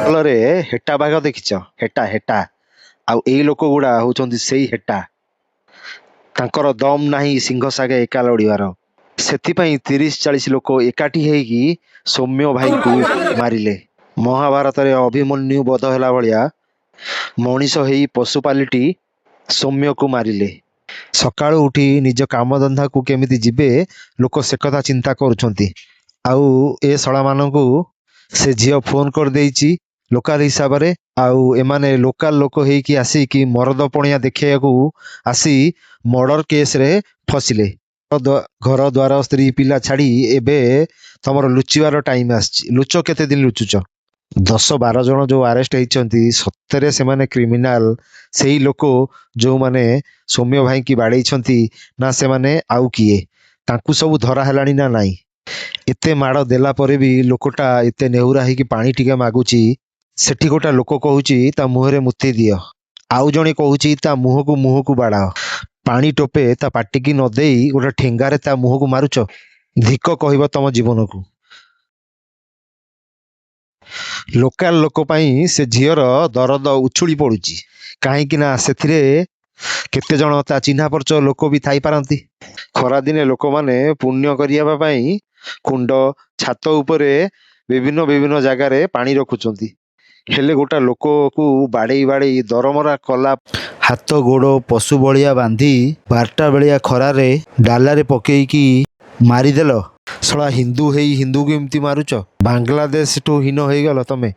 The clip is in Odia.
ଫଳରେ ହେଟା ବାଘ ଦେଖିଛ? ହେଟା ହେଟା ଆଉ ଏଇ ଲୋକ ଗୁଡା ହଉଛନ୍ତି ସେଇ ହେଟା। ତାଙ୍କର ଦମ ନାହିଁ ସିଂହ ସାଙ୍ଗେ ଏକା ଲଢିବାର। ସେଥିପାଇଁ 30-40 ଲୋକ ଏକାଠି ହେଇକି ସୌମ୍ୟ ଭାଇଙ୍କୁ ମାରିଲେ। ମହାଭାରତରେ ଅଭିମନ୍ୟୁ ବଧ ହେଲା ଭଳିଆ ମଣିଷ ହେଇ ପଶୁ ପାଲିଟି ସୌମ୍ୟକୁ ମାରିଲେ। ସକାଳୁ ଉଠି ନିଜ କାମଧନ୍ଦାକୁ କେମିତି ଯିବେ ଲୋକ ସେକଥା ଚିନ୍ତା କରୁଛନ୍ତି। ଆଉ ଏ ଶଳାମାନଙ୍କୁ ସେ ଝିଅ ଫୋନ କରିଦେଇଛି ଲୋକାଲ ହିସାବରେ। ଆଉ ଏମାନେ ଲୋକାଲ ଲୋକ ହେଇକି ଆସିକି ମରଦ ପଣିଆ ଦେଖେଇବାକୁ ଆସି ମର୍ଡର କେସରେ ଫସିଲେ। ଘର ଦ୍ୱାର ସ୍ତ୍ରୀ ପିଲା ଛାଡି ଏବେ ତମର ଲୁଚିବାର ଟାଇମ ଆସିଛି। ଲୁଚ, କେତେ ଦିନ ଲୁଚୁଛ? 10-12 ଜଣ ଯୋଉ ଆରେଷ୍ଟ ହେଇଛନ୍ତି ସତରେ ସେମାନେ କ୍ରିମିନାଲ ସେଇ ଲୋକ ଯୋଉମାନେ ସୌମ୍ୟ ଭାଇକି ବାଡେଇଛନ୍ତି ନା ସେମାନେ ଆଉ କିଏ? ତାଙ୍କୁ ସବୁ ଧରା ହେଲାଣି ନା ନାଇଁ? ଏତେ ମାଡ଼ ଦେଲା ପରେ ବି ଲୋକଟା ଏତେ ନେହୁରା ହେଇକି ପାଣି ଟିକେ ମାଗୁଛି। ସେଠି ଗୋଟେ ଲୋକ କହୁଛି ତା ମୁହଁରେ ମୁତି ଦିଅ, ଆଉ ଜଣେ କହୁଛି ତା ମୁହଁକୁ ବାଡାଅ। ପାଣି ଟୋପେ ତା ପାଟିକି ନ ଦେଇ ଗୋଟେ ଠେଙ୍ଗାରେ ତା ମୁହଁକୁ ମାରୁଛ। ଧିକ କହିବ ତମ ଜୀବନକୁ। ଲୋକାଲ ଲୋକ ପାଇଁ ସେ ଝିଅର ଦରଦ ଉଛୁଳି ପଡୁଛି, କାହିଁକି ନା ସେଥିରେ କେତେ ଜଣ ତା ଚିହ୍ନା ପରିଚୟ ଲୋକ ବି ଥାଇପାରନ୍ତି। ଖରାଦିନେ ଲୋକମାନେ ପୁଣ୍ୟ କରିବା ପାଇଁ କୁଣ୍ଡ, ଛାତ ଉପରେ ବିଭିନ୍ନ ଜାଗାରେ ପାଣି ରଖୁଛନ୍ତି। ହେଲେ ଗୋଟା ଲୋକକୁ ବାଡେଇ ବାଡେଇ ଦରମରା କଲା। ହାତ ଗୋଡ଼ ପଶୁ ଭଳିଆ ବାନ୍ଧି 12ଟା ବେଳିଆ ଖରାରେ ଡାଲାରେ ପକେଇକି ମାରିଦେଲ। ଶଳା ହିନ୍ଦୁ ହେଇ ହିନ୍ଦୁକୁ ଏମିତି ମାରୁଛ? ବାଂଲାଦେଶଠୁ ହୀନ ହେଇଗଲ ତମେ।